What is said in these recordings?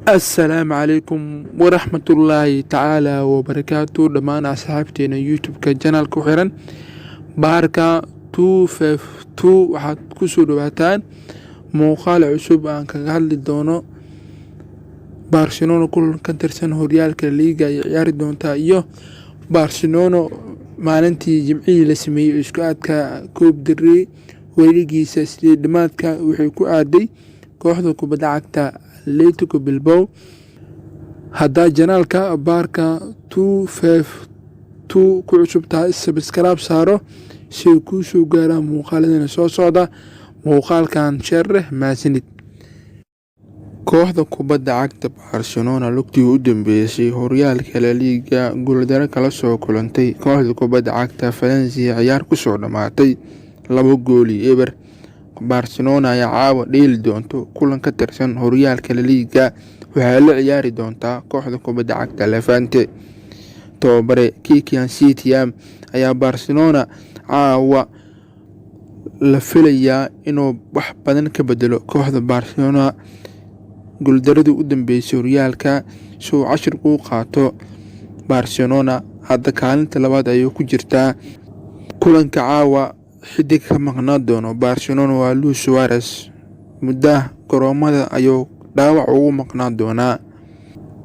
السلام عليكم ورحمة الله تعالى وبركاته. دمان أصحابتنا يوتيوب كجنال كوحيران باركا 252 waxaad ku soo dhawaataan muuqaal cusub aan kaga hadli doono Barcelona kulan ka tirsan horyaalka liiga ay ciyaari doonta iyo Barcelona maalintii Jimcihii la sameeyay isku aadka Coupe del Rey weerigiisa sidii dhamaadka wuxuu ku aaday kooxda kubadda cagta Atletico Bilbao. hadda janaalka Barca 252 ku cusub tahay subscribe saaro si uu ku soo gaaro muuqaaladana soo socda. muuqaalkan share maasanid. kooxda kubadda cagta Barcelona lugtii u dambeysay horyaalka La Liga guuldaro kala soo kulantay kooxda kubadda cagta Valencia ciyaar ku soo dhamaatay 2-0. Barcelona ayaa caawa dheeli doonto kulan ka tirsan horyaalka La Liga waxay la ciyaari doontaa kooxda kubadda cagta Levante. tababare Quique Setién ayaa Barcelona caawa la filayaa inuu wax badan ka bedelo kooxda Barcelona guuldaradii u dambeysay horyaalka soo cashir u qaato. Barcelona hadda kaalinta labaad ayay ku jirtaa. kulanka caawa xidig ka maqnaan doono Barcelona waa Luis Suarez. muddo garoomada ayuu dhaawac ugu maqnaan doonaa.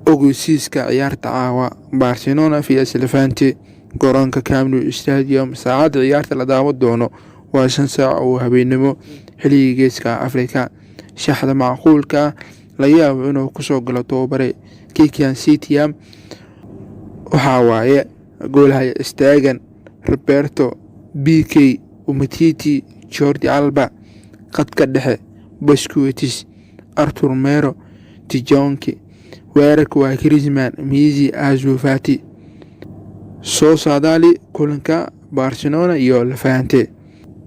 ogeysiiska ciyaarta caawa Barcelona vs Levante garoonka Camp Nou Stadium saacada ciyaarta la daawan doono waa 5 saac oo habeenimo xilliga Geeska Afrika. shaxda macquulka la yaabo inuu ku soo galo tababare Quique Setién waxa waaye goolaha istaagan Roberto BK Umtiti Jordi Alba qadka dhexe Busquets Artur Melo Tijonki weerarka waa Griezmann Messi Ansu Fati. soo saadaali kulanka Barcelona iyo Levante.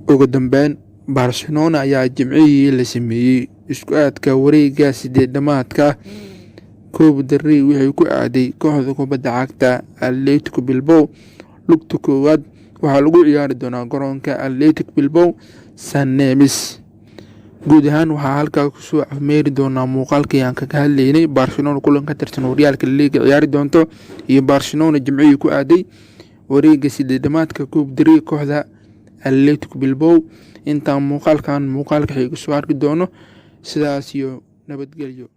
ugu dambeyn Barcelona ayaa Jimcihii la sameeyay isku aadka wareegga 8-maadka Coupe del Rey waxay ku aaday kooxda kubadda cagta Atletico Bilbao. lugta koowaad waxaa lagu ciyaari doonaa garoonka Atletico Bilbao San Mamés. guud ahaan waxaa halkaa ku soo afmeeri doonaa muuqaalkii aan kaga hadlaynay Barcelona kulan ka tirsan horyaalka La Liga ciyaari doonto iyo Barcelona Jimcihii ku aaday wareegga 8-maadka Coupe del Rey kooxda Atletico Bilbao. intaan muuqaalka xiga soo arki doono sidaas iyo nabadgelyo.